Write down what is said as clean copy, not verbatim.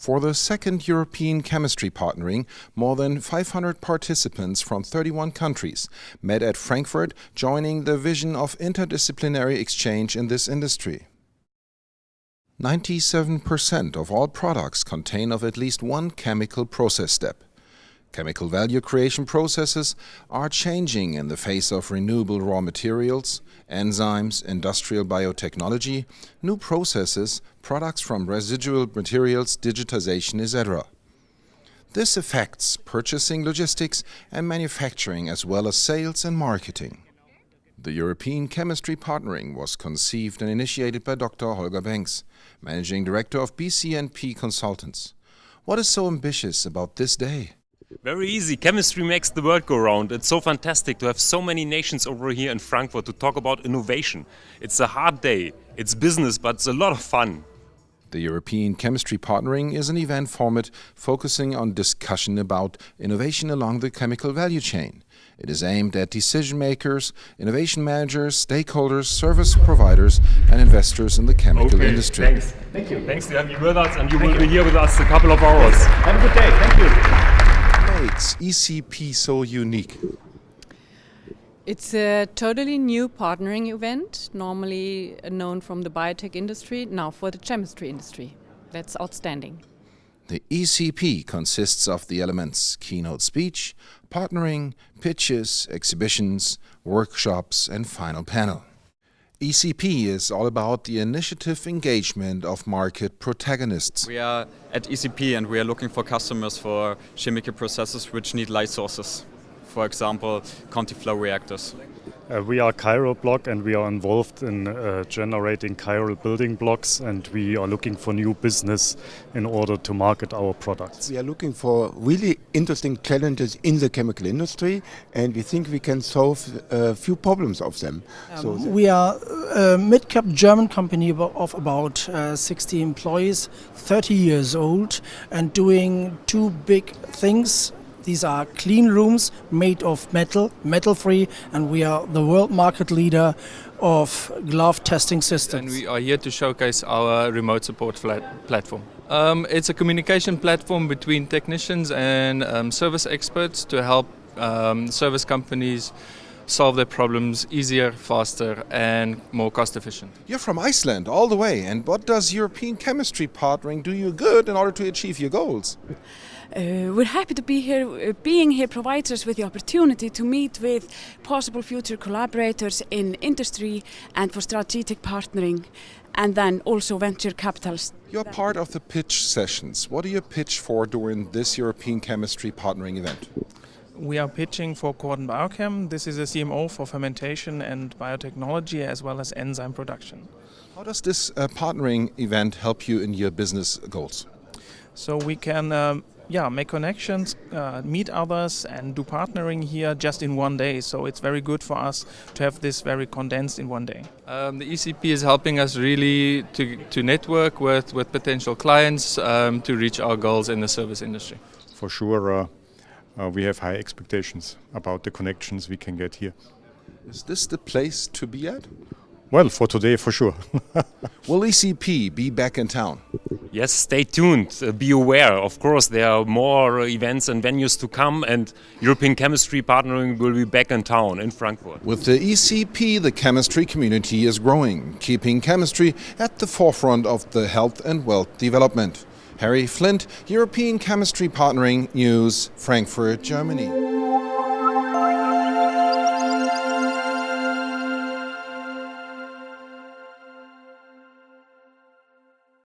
For the second European chemistry partnering, more than 500 participants from 31 countries met at Frankfurt, joining the vision of interdisciplinary exchange in this industry. 97% of all products contain of at least one chemical process step. Chemical value creation processes are changing in the face of renewable raw materials, enzymes, industrial biotechnology, new processes, products from residual materials, digitization, etc. This affects purchasing, logistics and manufacturing as well as sales and marketing. The European Chemistry Partnering was conceived and initiated by Dr. Holger Bengs, Managing Director of BCNP Consultants. What is so ambitious about this day? Very easy. Chemistry makes the world go round. It's so fantastic to have so many nations over here in Frankfurt to talk about innovation. It's a hard day. It's business, but it's a lot of fun. The European Chemistry Partnering is an event format focusing on discussion about innovation along the chemical value chain. It is aimed at decision makers, innovation managers, stakeholders, service providers and investors in the chemical industry. Thanks. Thank you. Thanks to have you with us, and you will be here with us a couple of hours. Have a good day. Thank you. What makes ECP so unique? It's a totally new partnering event, normally known from the biotech industry, now for the chemistry industry. That's outstanding. The ECP consists of the elements keynote speech, partnering, pitches, exhibitions, workshops and final panel. ECP is all about the initiative engagement of market protagonists. We are at ECP and we are looking for customers for chemical processes which need light sources. For example, ContiFlow reactors. We are chiral block and we are involved in generating chiral building blocks, and we are looking for new business in order to market our products. We are looking for really interesting challenges in the chemical industry, and we think we can solve a few problems of them. We are a mid-cap German company of about 60 employees, 30 years old, and doing two big things. These are clean rooms made of metal, metal-free, and we are the world market leader of glove testing systems. And we are here to showcase our remote support platform. It's a communication platform between technicians and service experts to help service companies solve their problems easier, faster and more cost efficient. You're from Iceland all the way, and what does European Chemistry Partnering do you good in order to achieve your goals? We're happy to be here. Being here provides us with the opportunity to meet with possible future collaborators in industry and for strategic partnering, and then also venture capitals. You're part of the pitch sessions. What do you pitch for during this European Chemistry Partnering event? We are pitching for Corden Biochem. This is a CMO for fermentation and biotechnology as well as enzyme production. How does this partnering event help you in your business goals? So we can make connections, meet others and do partnering here just in one day. So it's very good for us to have this very condensed in one day. The ECP is helping us really to network with potential clients to reach our goals in the service industry. For sure, we have high expectations about the connections we can get here. Is this the place to be at? Well, for today, for sure. Will ECP be back in town? Yes, stay tuned. Be aware. Of course, there are more events and venues to come, and European Chemistry Partnering will be back in town in Frankfurt. With the ECP, the chemistry community is growing, keeping chemistry at the forefront of the health and wealth development. Harry Flint, European Chemistry Partnering News, Frankfurt, Germany.